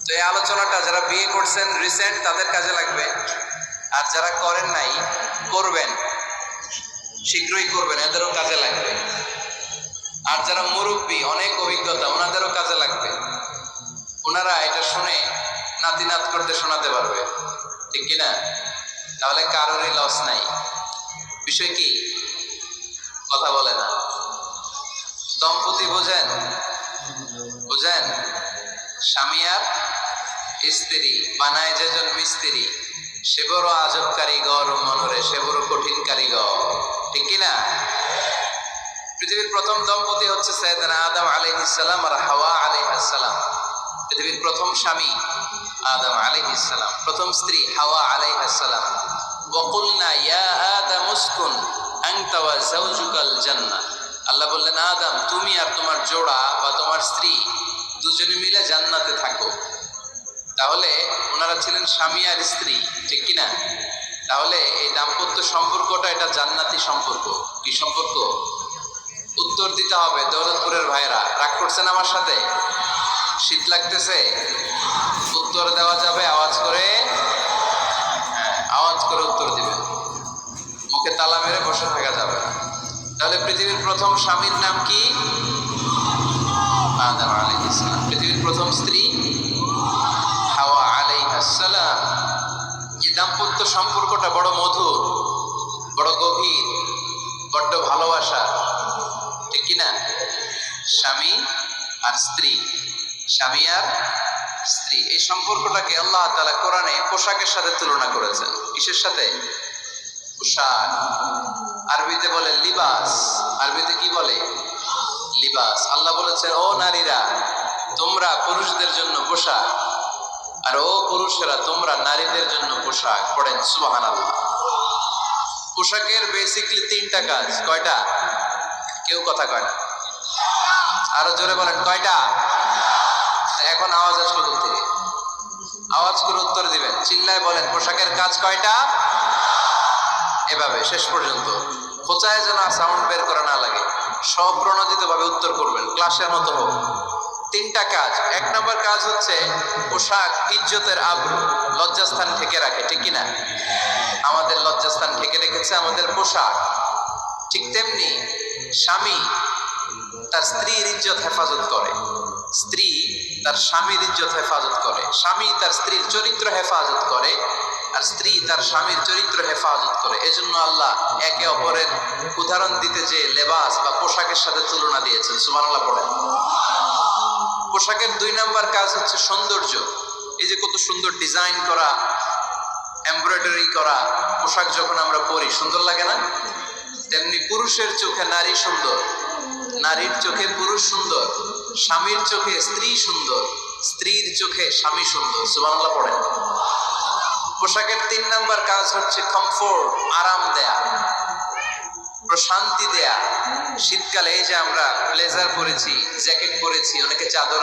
তো এই আলোচনাটা যারা বিয়ে করছেন রিসেন্ট তাদের কাজে লাগবে, আর যারা করেন নাই করবেন, শীঘ্রই করবেন, এদেরও কাজে লাগবে। আর যারা মুরব্বী অনেক অভিজ্ঞতা ওনাদেরও কাজে লাগবে, ওনারা এটা শুনে নাতি নাত করতে শোনাতে পারবে, ঠিক কিনা? তাহলে কারোরই লস নাই। বিষয় কি? কথা বলে না। দম্পতি বোঝেন? বুঝেন? স্বামী আর স্ত্রী বানায় যেজন মিস্ত্রি, সে বড় আজব কারিগর ও মনরে সে বড় কঠিন কারিগর, ঠিক কিনা? পৃথিবীর প্রথম দম্পতি হচ্ছে সাইয়েদনা আদম আলাইহিস সালাম আর হাওয়া আলাইহিস সালাম। পৃথিবীর প্রথম স্বামী আদম আলাইহিস সালাম, প্রথম স্ত্রী হাওয়া আলাইহিস সালাম। ওয়াকুলনা ইয়া আদম উসকুন আনতা ওয়া যাওজুকাল জান্নাহ। আল্লাহ বললেন, আদম তুমি আর তোমার জোড়া বা তোমার স্ত্রী দুজনে মিলে জান্নাতে থাকো। তাহলে ওনারা ছিলেন স্বামী আর স্ত্রী, ঠিক কিনা? তাহলে এই দাম্পত্য সম্পর্কটা এটা জান্নাতি সম্পর্ক। কি সম্পর্ক? উত্তর দিতে হবে। দৌলতপুরের ভাইরা রাগ করছেন আমার সাথে? শীত লাগতেছে? উত্তর দেওয়া যাবে আওয়াজ করে? আওয়াজ করে উত্তর দিবেন, মুখে তালা মেরে বসে থাকা যাবে না। তাহলে পৃথিবীর প্রথম স্বামীর নাম কি? আদম আলাইহিস সালাম। পৃথিবীর প্রথম স্ত্রী হাওয়া আলাইহিস সালাম। এই দাম্পত্য সম্পর্কটা বড় মধুর, বড় গভীর, বড্ড ভালোবাসা, ঠিক কিনা? স্বামী আর স্ত্রী, স্বামী আর স্ত্রী, এই সম্পর্কটাকে আল্লাহ তাআলা কোরআনে পোশাকের সাথে তুলনা করেছেন। কিসের সাথে? পোশাক। আরবিতে বলে লিবাস। আরবিতে কি বলে? লিবাস। আল্লাহ বলেছেন, ও নারীরা তোমরা পুরুষদের জন্য পোশাক, আর ও পুরুষেরা তোমরা নারীদের জন্য পোশাক। পড়েন সুবহানাল্লাহ। পোশাকের বেসিকলি তিনটা কাজ। কয়টা? কেউ কথা কয় না, আরো জোরে বলেন কয়টা? এখন আওয়াজ আসলো কোথা থেকে? আওয়াজ করে উত্তর দিবেন, চিল্লায় বলেন পোশাকের কাজ কয়টা? এভাবে শেষ পর্যন্ত খোঁচায় যেন সাউন্ড বের করা না লাগে, স্বপ্রণোদিত ভাবে উত্তর করবেন, ক্লাসের মতো হোক। তিনটা কাজ। এক নম্বর কাজ হচ্ছে পোশাক ইজ্জতের আবরু, লজ্জাস্থান ঢেকে রাখে, ঠিক কিনা? আমাদের লজ্জাস্থান ঢেকে রেখেছে আমাদের পোশাক। ঠিক তেমনি স্বামী তার স্ত্রীর ইজ্জত হেফাজত করে, স্ত্রী তার স্বামীর ইজ্জত হেফাজত করে, স্বামী তার স্ত্রীর চরিত্র হেফাজত করে, আর স্ত্রী তার স্বামীর চরিত্র হেফাজত করে। এজন্য আল্লাহ একে অপরের উদাহরণ দিতে যে লেবাস বা পোশাকের সাথে তুলনা দিয়েছেন। সুবহানাল্লাহ পড়েন। পোশাকের দুই নাম্বার কাজ হচ্ছে সৌন্দর্য। এই যে কত সুন্দর ডিজাইন করা, এমব্রয়ডারি করা পোশাক যখন আমরা পরি সুন্দর লাগে না? তেমনি পুরুষের চোখে নারী সুন্দর, নারীর চোখে পুরুষ সুন্দর, স্বামীর চোখে স্ত্রী সুন্দর, স্ত্রীর চোখে স্বামী সুন্দর। সুবহানাল্লাহ পড়েন। পোশাকের তিন নাম্বার কাজ হচ্ছে কমফোর্ট, আরাম দেয়া, প্রশান্তি দেয়া। শীতকালে এই যে আমরা ব্লেজার পরেছি, জ্যাকেট পরেছি, অনেকে চাদর